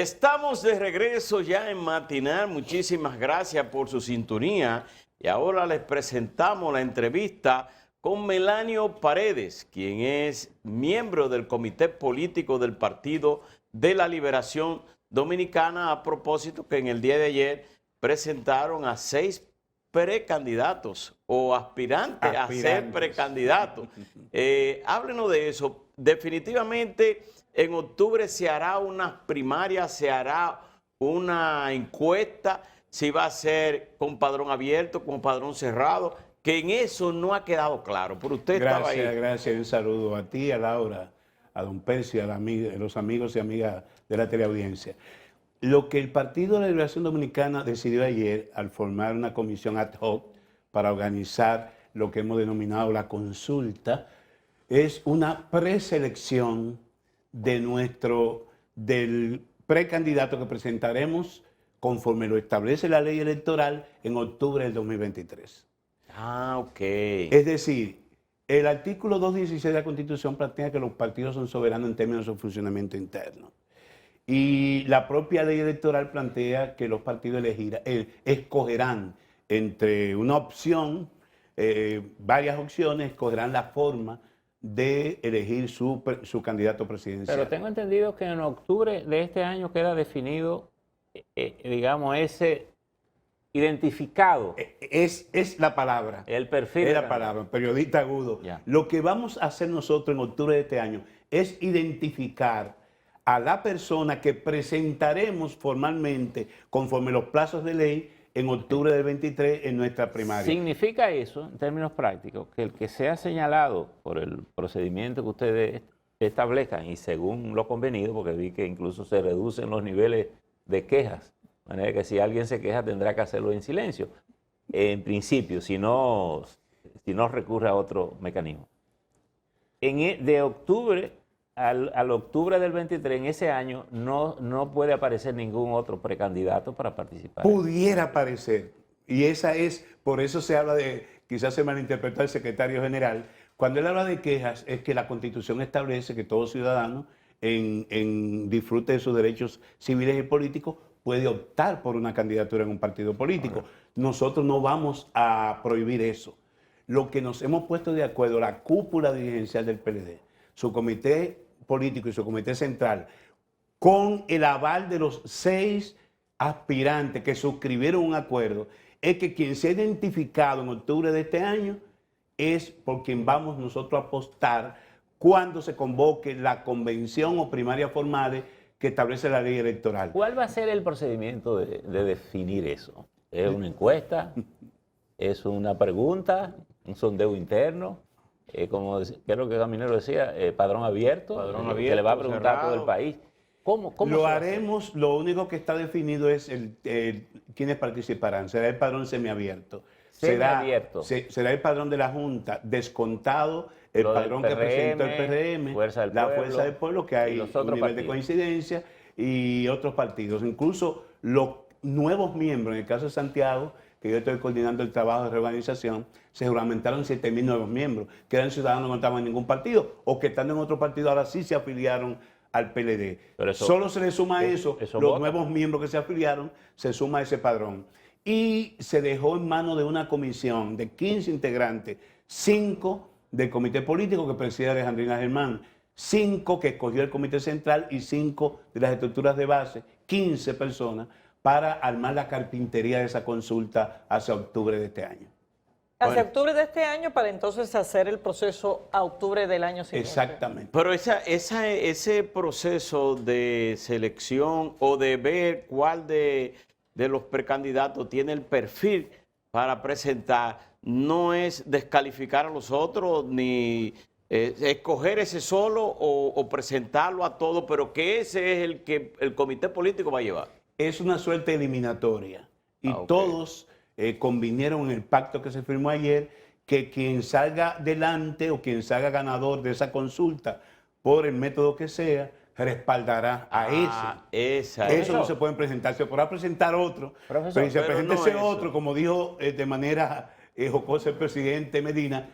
Estamos de regreso ya en Matinal. Muchísimas gracias por su sintonía. Y ahora les presentamos la entrevista con Melanio Paredes, quien es miembro del Comité Político del Partido de la Liberación Dominicana, a propósito que en el día de ayer presentaron a 6 precandidatos o aspirantes a ser precandidatos. Háblenos de eso. Definitivamente en octubre se hará una primaria, se hará una encuesta, si va a ser con padrón abierto, con padrón cerrado, que en eso no ha quedado claro, pero usted estaba ahí. Gracias, un saludo a ti, a Laura, a don Percio, a los amigos y amigas de la teleaudiencia. Lo que el Partido de la Liberación Dominicana decidió ayer al formar una comisión ad hoc para organizar lo que hemos denominado la consulta es una preselección del precandidato que presentaremos conforme lo establece la ley electoral en octubre del 2023. Ah, ok. Es decir, el artículo 216 de la Constitución plantea que los partidos son soberanos en términos de su funcionamiento interno. Y la propia ley electoral plantea que los partidos escogerán entre una opción, varias opciones, escogerán la forma de elegir su candidato presidencial. Pero tengo entendido que en octubre de este año queda definido, digamos, ese identificado. Es la palabra. El perfil. Es la palabra, periodista agudo. Ya. Lo que vamos a hacer nosotros en octubre de este año es identificar a la persona que presentaremos formalmente conforme los plazos de ley en octubre del 23 en nuestra primaria. ¿Significa eso, en términos prácticos, que el que sea señalado por el procedimiento que ustedes establezcan y según lo convenido, porque vi que incluso se reducen los niveles de quejas, de manera que si alguien se queja tendrá que hacerlo en silencio, en principio, si no recurre a otro mecanismo? De octubre al octubre del 23, en ese año, no puede aparecer ningún otro precandidato para participar. Pudiera aparecer. Y por eso se habla de, quizás se malinterpretó el secretario general, cuando él habla de quejas, es que la Constitución establece que todo ciudadano, en disfrute de sus derechos civiles y políticos, puede optar por una candidatura en un partido político. Nosotros no vamos a prohibir eso. Lo que nos hemos puesto de acuerdo, la cúpula dirigencial del PLD, su comité político y su comité central, con el aval de los 6 aspirantes que suscribieron un acuerdo, es que quien se ha identificado en octubre de este año es por quien vamos nosotros a apostar cuando se convoque la convención o primaria formales que establece la ley electoral. ¿Cuál va a ser el procedimiento de definir eso? ¿Es una encuesta? ¿Es una pregunta? ¿Un sondeo interno? Como creo que Caminero decía, padrón abierto, que le va a preguntar a todo el país. ¿Cómo lo haremos? Lo único que está definido es quiénes participarán. Será el padrón semiabierto. Semiabierto. Será el padrón de la Junta, descontado el padrón que presentó el PRM, la Fuerza del Pueblo, que hay un nivel de coincidencia, y otros partidos. Incluso los nuevos miembros, en el caso de Santiago, que yo estoy coordinando el trabajo de reorganización, se juramentaron 7.000 nuevos miembros, que eran ciudadanos que no estaban en ningún partido, o que estando en otro partido ahora sí se afiliaron al PLD. Solo se le suma a eso los nuevos miembros que se afiliaron, se suma a ese padrón. Y se dejó en manos de una comisión de 15 integrantes, 5 del comité político que preside Alejandrina Germán, 5 que escogió el comité central y 5 de las estructuras de base, 15 personas, para armar la carpintería de esa consulta hacia octubre de este año. Hacia octubre de este año para entonces hacer el proceso a octubre del año siguiente. Exactamente. Pero ese proceso de selección o de ver cuál de los precandidatos tiene el perfil para presentar, no es descalificar a los otros ni escoger ese solo o presentarlo a todos, pero que ese es el que el comité político va a llevar. Es una suerte eliminatoria y todos convinieron en el pacto que se firmó ayer que quien salga delante o quien salga ganador de esa consulta por el método que sea, respaldará a ese. Eso no se pueden presentar, se podrá presentar otro, pero si se presenta ese otro, como dijo de manera jocosa el presidente Medina,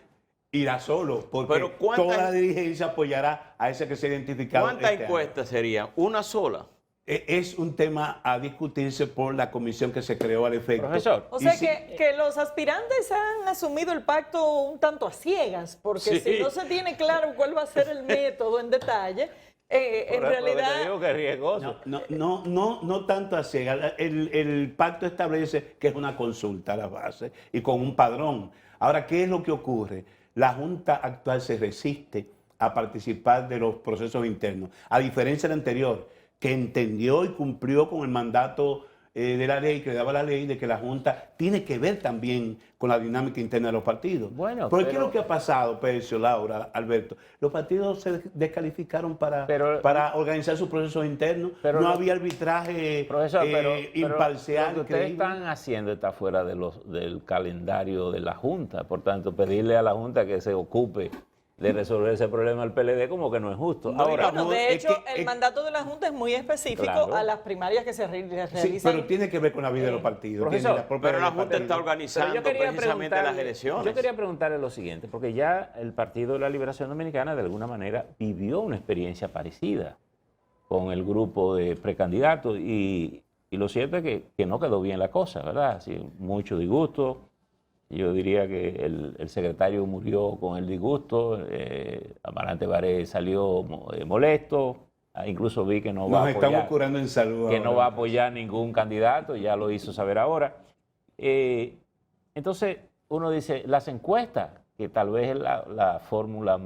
irá solo, porque toda la dirigencia apoyará a ese que se ha identificado. ¿Cuántas encuestas serían? ¿Una sola? es un tema a discutirse por la comisión que se creó al efecto. Profesor. O sea que los aspirantes han asumido el pacto un tanto a ciegas, porque si no se tiene claro cuál va a ser el método en detalle, en realidad... Te digo que es riesgoso. No tanto a ciegas. El pacto establece que es una consulta a la base y con un padrón. Ahora, ¿qué es lo que ocurre? La Junta actual se resiste a participar de los procesos internos, a diferencia del anterior, que entendió y cumplió con el mandato de la ley, que le daba la ley, de que la Junta tiene que ver también con la dinámica interna de los partidos. Bueno, ¿Qué es lo que ha pasado, Percio, Laura, Alberto? Los partidos se descalificaron para organizar sus procesos internos, no había arbitraje imparcial. Lo que ustedes están haciendo está fuera del calendario de la Junta, por tanto, pedirle a la Junta que se ocupe de resolver ese problema del PLD como que no es justo. Ahora, bueno, de hecho, el mandato de la Junta es muy específico a las primarias que se realizan. Sí, pero tiene que ver con la vida de los partidos. Profesor, pero la Junta está organizando precisamente las elecciones. Yo quería preguntarle lo siguiente, porque ya el Partido de la Liberación Dominicana de alguna manera vivió una experiencia parecida con el grupo de precandidatos y lo cierto es que no quedó bien la cosa, ¿verdad? Así, mucho disgusto. Yo diría que el secretario murió con el disgusto, Amarante Baré salió molesto, incluso vi que no va a apoyar, estamos curando en salud que ahora. No va a apoyar ningún candidato, ya lo hizo saber ahora. Entonces uno dice, las encuestas, que tal vez es la fórmula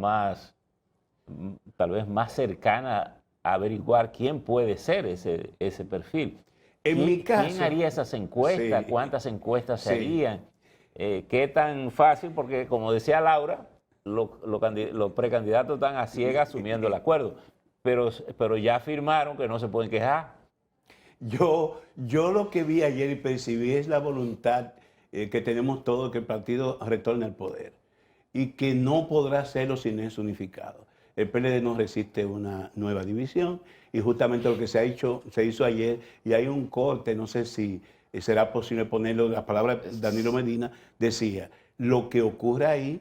tal vez más cercana a averiguar quién puede ser ese perfil. En mi caso, ¿Quién haría esas encuestas? ¿Cuántas encuestas se harían? ¿Qué tan fácil? Porque como decía Laura, los precandidatos están a ciegas asumiendo el acuerdo, pero ya afirmaron que no se pueden quejar. Yo lo que vi ayer y percibí es la voluntad que tenemos todos, que el partido retorne al poder y que no podrá hacerlo sin eso unificado. El PLD no resiste una nueva división y justamente lo que se hizo ayer, y hay un corte, no sé si será posible ponerlo, la palabra de Danilo Medina decía, lo que ocurre ahí,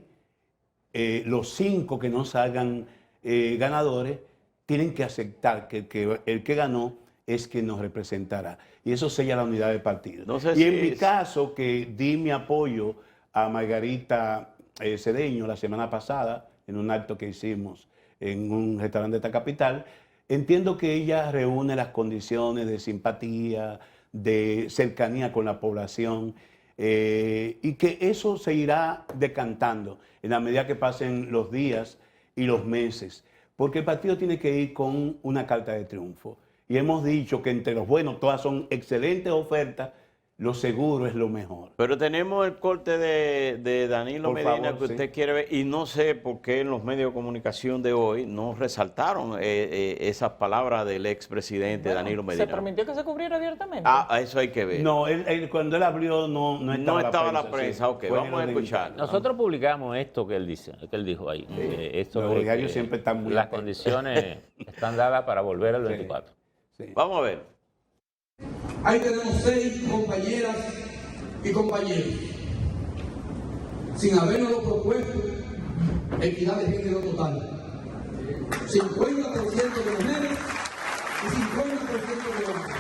los 5 que no salgan ganadores, tienen que aceptar que el que ganó es quien nos representará. Y eso sella la unidad del partido. Y en mi caso, que di mi apoyo a Margarita Cedeño la semana pasada, en un acto que hicimos en un restaurante de esta capital, entiendo que ella reúne las condiciones de simpatía, de cercanía con la población, y que eso se irá decantando en la medida que pasen los días y los meses, porque el partido tiene que ir con una carta de triunfo. Y hemos dicho que entre los buenos todas son excelentes ofertas, lo seguro es lo mejor. Pero tenemos el corte de Danilo Medina que usted quiere ver, y no sé por qué en los medios de comunicación de hoy no resaltaron esas palabras del expresidente Danilo Medina. ¿Se permitió que se cubriera abiertamente? Eso hay que ver. No, cuando él abrió no estaba la prensa. Ok, vamos a escuchar. Nosotros publicamos esto que él dijo ahí. Los diarios siempre están muy las condiciones están dadas para volver al 24. Sí. Vamos a ver. Ahí tenemos 6 compañeras y compañeros. Sin habernos propuesto, equidad de género total. 50% de mujeres y 50% de hombres.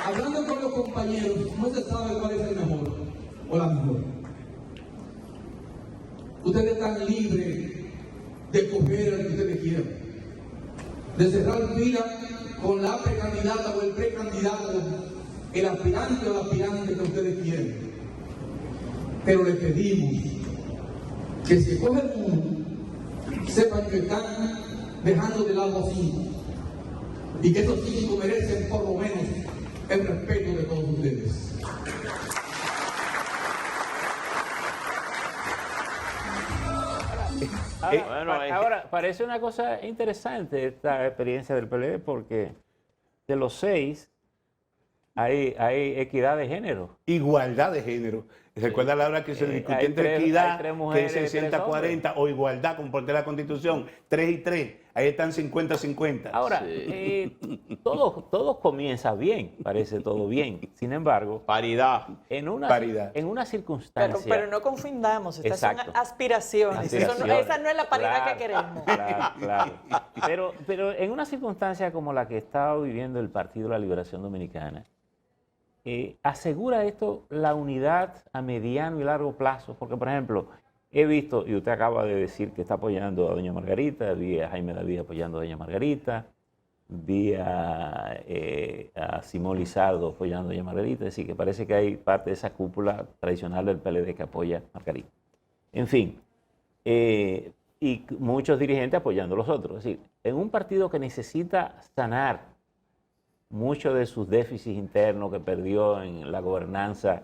Hablando con los compañeros, no se sabe cuál es el mejor o la mejor. Ustedes están libres de coger al que ustedes quieran, de cerrar fila con la precandidata o el precandidato, el aspirante o la aspirante que ustedes quieren. Pero les pedimos que si cogen uno, sepan que están dejando de lado a 5 y que esos 5 merecen por lo menos el respeto de todos ustedes. Ahora, parece una cosa interesante esta experiencia del PLD porque de los 6 hay equidad de género. Igualdad de género. Recuerda la hora que se discutió entre equidad, que es 60-40, o igualdad, como por la Constitución, 3 y 3. Ahí están 50-50. Ahora, todo comienza bien, parece todo bien. Sin embargo, paridad. En una circunstancia... Pero no confundamos, estas son aspiraciones. Esa no es la paridad que queremos. Claro. Pero en una circunstancia como la que está viviendo el Partido de la Liberación Dominicana, ¿asegura esto la unidad a mediano y largo plazo? Porque, por ejemplo, he visto, y usted acaba de decir que está apoyando a doña Margarita, vi a Jaime David apoyando a doña Margarita, vi a Simón Lizardo apoyando a doña Margarita, es decir, que parece que hay parte de esa cúpula tradicional del PLD que apoya a Margarita. En fin, y muchos dirigentes apoyando a los otros. Es decir, en un partido que necesita sanar muchos de sus déficits internos que perdió en la gobernanza,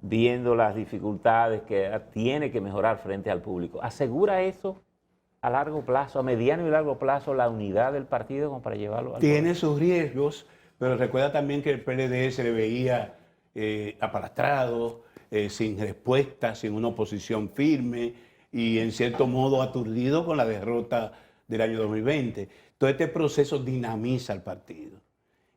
viendo las dificultades que tiene que mejorar frente al público. ¿Asegura eso a largo plazo, a mediano y largo plazo, la unidad del partido como para llevarlo al Tiene poder? sus riesgos, pero recuerda también que el PLD se le veía apalastrado, sin respuesta, sin una oposición firme y en cierto modo aturdido con la derrota del año 2020. Todo este proceso dinamiza al partido.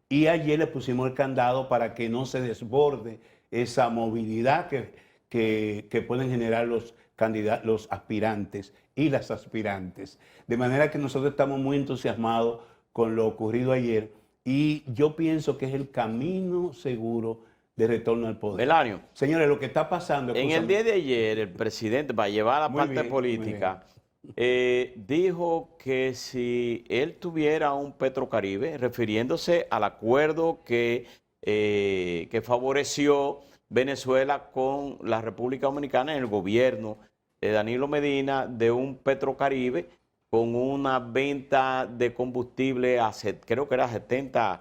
Y ayer le pusimos el candado para que no se desborde esa movilidad que pueden generar los aspirantes y las aspirantes. De manera que nosotros estamos muy entusiasmados con lo ocurrido ayer y yo pienso que es el camino seguro de retorno al poder. Melanio. Señores, lo que está pasando... En el día de ayer, el presidente, para llevar la parte política, dijo que si él tuviera un Petrocaribe, refiriéndose al acuerdo que favoreció Venezuela con la República Dominicana en el gobierno de Danilo Medina, de un Petrocaribe con una venta de combustible a, creo que era $70,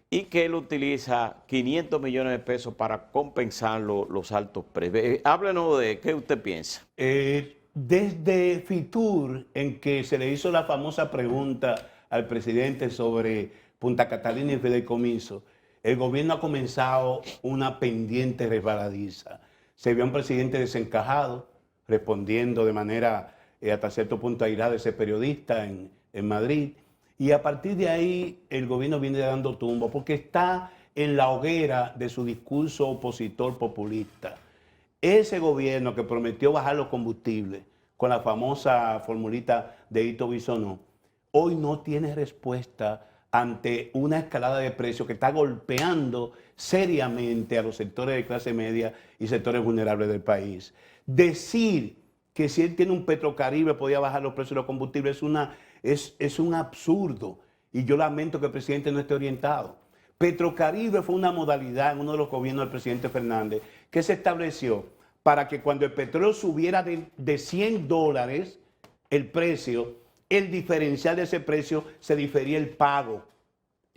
y que él utiliza 500 millones de pesos para compensar los altos precios. Háblenos de qué usted piensa. Desde Fitur, en que se le hizo la famosa pregunta al presidente sobre Punta Catalina y fideicomiso, el gobierno ha comenzado una pendiente resbaladiza. Se vio un presidente desencajado, respondiendo de manera hasta cierto punto airada a ese periodista en Madrid. Y a partir de ahí el gobierno viene dando tumbo porque está en la hoguera de su discurso opositor populista. Ese gobierno que prometió bajar los combustibles con la famosa formulita de Ito Bisonó, hoy no tiene respuesta ante una escalada de precios que está golpeando seriamente a los sectores de clase media y sectores vulnerables del país. Decir que si él tiene un Petrocaribe podía bajar los precios de los combustibles es un absurdo y yo lamento que el presidente no esté orientado. Petrocaribe fue una modalidad en uno de los gobiernos del presidente Fernández que se estableció para que cuando el petróleo subiera de $100 el precio, el diferencial de ese precio se difería el pago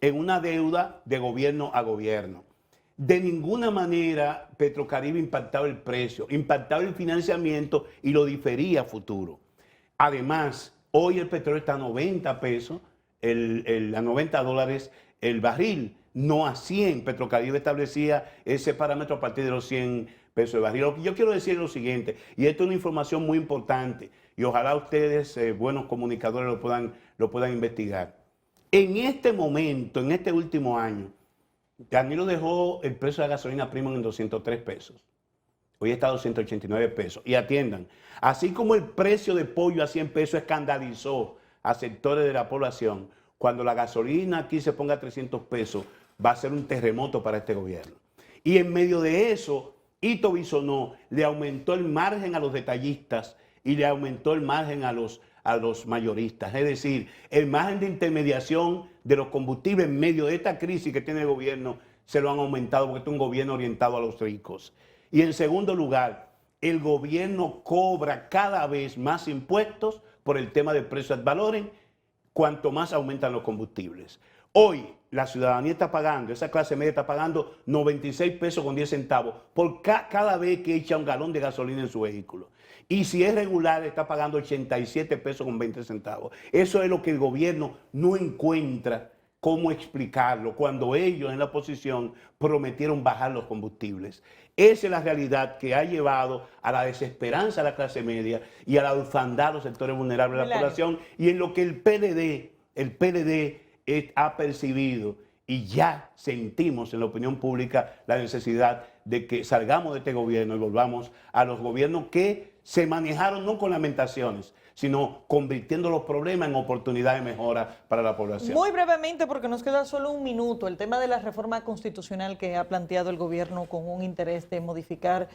en una deuda de gobierno a gobierno. De ninguna manera Petrocaribe impactaba el precio, impactaba el financiamiento y lo difería a futuro. Además, hoy el petróleo está a 90 pesos, a $90 el barril, no a 100. Petrocaribe establecía ese parámetro a partir de los 100 pesos el barril. Lo que yo quiero decir es lo siguiente, y esto es una información muy importante, y ojalá ustedes, buenos comunicadores, lo puedan investigar. En este momento, en este último año, Danilo dejó el precio de la gasolina prima en 203 pesos. Hoy está a 289 pesos. Y atiendan, así como el precio de pollo a 100 pesos escandalizó a sectores de la población, cuando la gasolina aquí se ponga a 300 pesos, va a ser un terremoto para este gobierno. Y en medio de eso, Ito Bisonó le aumentó el margen a los detallistas y le aumentó el margen a los mayoristas. Es decir, el margen de intermediación de los combustibles en medio de esta crisis que tiene el gobierno se lo han aumentado porque este es un gobierno orientado a los ricos. Y en segundo lugar, el gobierno cobra cada vez más impuestos por el tema del precio ad valorem, cuanto más aumentan los combustibles. Hoy la ciudadanía está pagando, esa clase media está pagando 96 pesos con 10 centavos por cada vez que echa un galón de gasolina en su vehículo. Y si es regular, está pagando 87 pesos con 20 centavos. Eso es lo que el gobierno no encuentra cómo explicarlo cuando ellos en la oposición prometieron bajar los combustibles. Esa es la realidad que ha llevado a la desesperanza de la clase media y a la orfandad de los sectores vulnerables de la población, y en lo que el PLD ha percibido, y ya sentimos en la opinión pública la necesidad de que salgamos de este gobierno y volvamos a los gobiernos que se manejaron no con lamentaciones, sino convirtiendo los problemas en oportunidades de mejora para la población. Muy brevemente, porque nos queda solo un minuto, el tema de la reforma constitucional que ha planteado el gobierno con un interés de modificar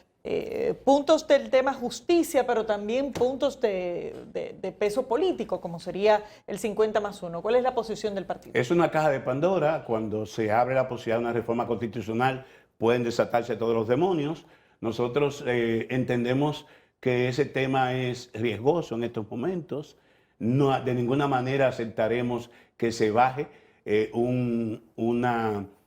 puntos del tema justicia, pero también puntos de peso político, como sería el 50+1. ¿Cuál es la posición del partido? Es una caja de Pandora. Cuando se abre la posibilidad de una reforma constitucional, pueden desatarse todos los demonios. Nosotros entendemos que ese tema es riesgoso en estos momentos. No, de ninguna manera aceptaremos que se baje un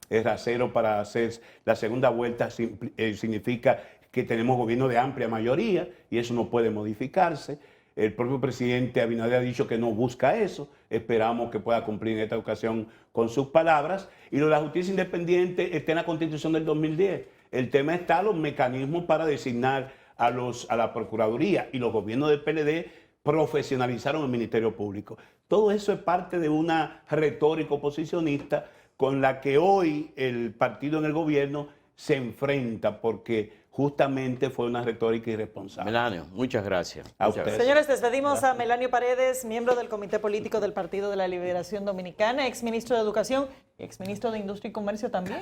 rasero para hacer la segunda vuelta. Significa que tenemos gobierno de amplia mayoría y eso no puede modificarse. El propio presidente Abinader ha dicho que no busca eso. Esperamos que pueda cumplir en esta ocasión con sus palabras. Y lo de la justicia independiente está en la Constitución del 2010. El tema está en los mecanismos para designar a la Procuraduría, y los gobiernos del PLD profesionalizaron el Ministerio Público. Todo eso es parte de una retórica oposicionista con la que hoy el partido en el gobierno se enfrenta, porque justamente fue una retórica irresponsable. Melanio, muchas gracias. A ustedes. Señores, despedimos a Melanio Paredes, miembro del Comité Político del Partido de la Liberación Dominicana, exministro de Educación y exministro de Industria y Comercio también.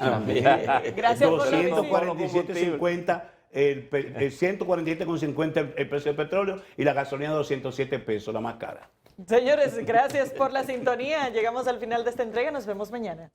Gracias por la visita. 247.50 el 147,50 el precio del petróleo, y la gasolina 207 pesos, la más cara. Señores, gracias por la sintonía. Llegamos al final de esta entrega. Nos vemos mañana.